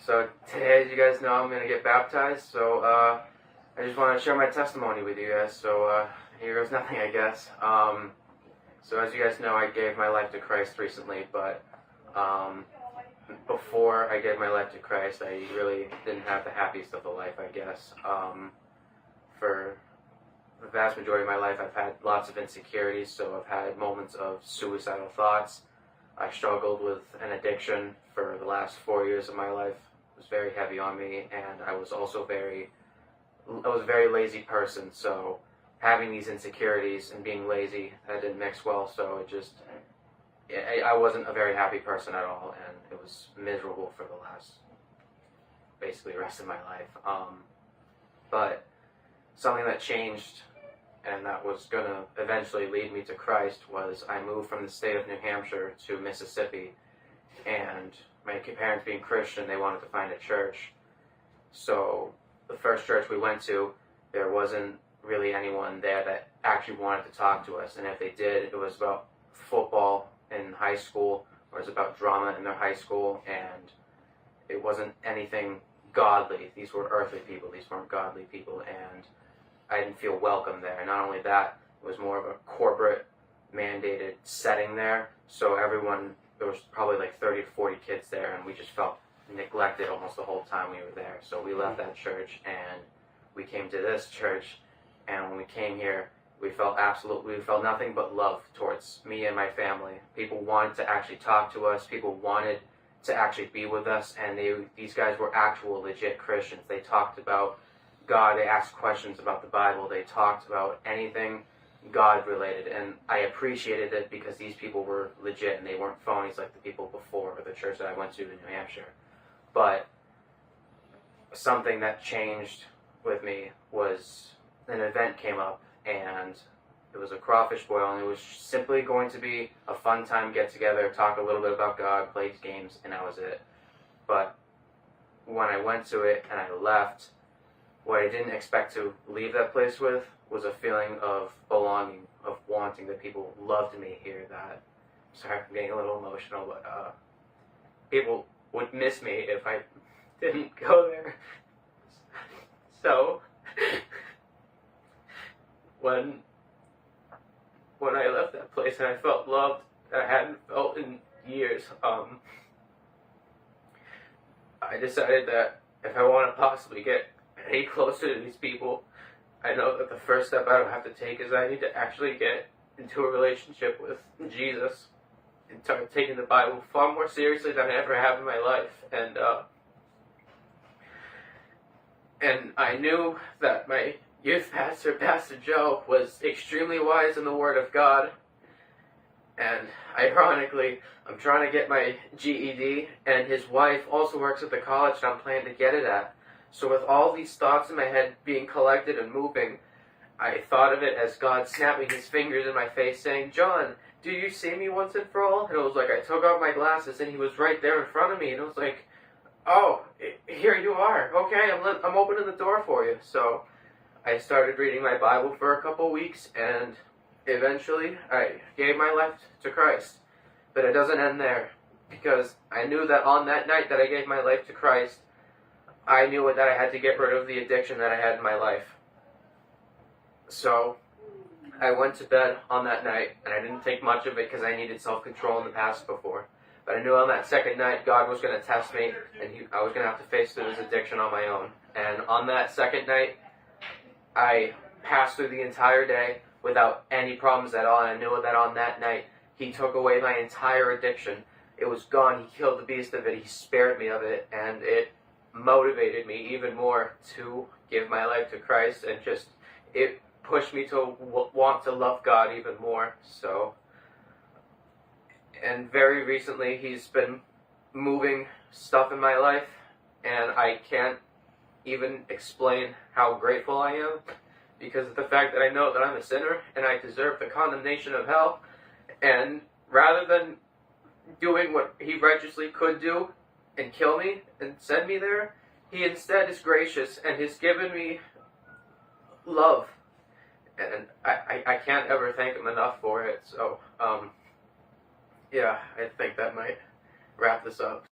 So today, as you guys know, I'm going to get baptized. So I just want to share my testimony with you guys. So here goes nothing, I guess. So as you guys know, I gave my life to Christ recently, but before I gave my life to Christ, I really didn't have the happiest of the life, I guess. For the vast majority of my life, I've had lots of insecurities, so I've had moments of suicidal thoughts. I struggled with an addiction for the last 4 years of my life. It was very heavy on me, and I was also a very lazy person, so having these insecurities and being lazy, that didn't mix well, so I wasn't a very happy person at all, and it was miserable for the last, basically, rest of my life. But something that changed, and that was going to eventually lead me to Christ, was I moved from the state of New Hampshire to Mississippi, and my parents being Christian, they wanted to find a church. So the first church we went to, there wasn't really anyone there that actually wanted to talk to us, and if they did, it was about football in high school, or it was about drama in their high school, and it wasn't anything godly. These were earthly people, these weren't godly people, and I didn't feel welcome there. Not only that, it was more of a corporate mandated setting there, so there was probably like 30 to 40 kids there, and we just felt neglected almost the whole time we were there. So we left that church and we came to this church, and when we came here, we felt nothing but love towards me and my family. People wanted to actually talk to us, people wanted to actually be with us, and these guys were actual legit Christians. They talked about God, they asked questions about the Bible, they talked about anything God related, and I appreciated it because these people were legit and they weren't phonies like the people before, or the church that I went to in New Hampshire. But something that changed with me was an event came up, and it was a crawfish boil, and it was simply going to be a fun time, get together, talk a little bit about God, play games, and that was it. But when I went to it and I left, what I didn't expect to leave that place with was a feeling of belonging, of wanting that people loved me here, that, sorry, I'm getting a little emotional, but people would miss me if I didn't go there. So, when I left that place and I felt loved, I hadn't felt in years, I decided that if I want to possibly get any closer to these people, I know that the first step I would have to take is I need to actually get into a relationship with Jesus and start taking the Bible far more seriously than I ever have in my life. And I knew that my youth pastor, Pastor Joe, was extremely wise in the Word of God. And ironically, I'm trying to get my GED, and his wife also works at the college that I'm planning to get it at. So with all these thoughts in my head being collected and moving, I thought of it as God snapping his fingers in my face saying, "John, do you see me once and for all?" And it was like I took off my glasses and he was right there in front of me, and it was like, "Oh, here you are. Okay, I'm opening the door for you." So I started reading my Bible for a couple weeks, and eventually I gave my life to Christ. But it doesn't end there, because I knew that on that night that I gave my life to Christ, I knew that I had to get rid of the addiction that I had in my life. So I went to bed on that night, and I didn't take much of it because I needed self-control in the past before. But I knew on that second night, God was going to test me, and I was going to have to face through this addiction on my own. And on that second night, I passed through the entire day without any problems at all, and I knew that on that night, he took away my entire addiction. It was gone. He killed the beast of it. He spared me of it, and it motivated me even more to give my life to Christ, and it pushed me to want to love God even more. So, and very recently he's been moving stuff in my life, and I can't even explain how grateful I am, because of the fact that I know that I'm a sinner and I deserve the condemnation of hell, and rather than doing what he righteously could do and kill me and send me there, he instead is gracious and has given me love, and I can't ever thank him enough for it. So yeah, I think that might wrap this up.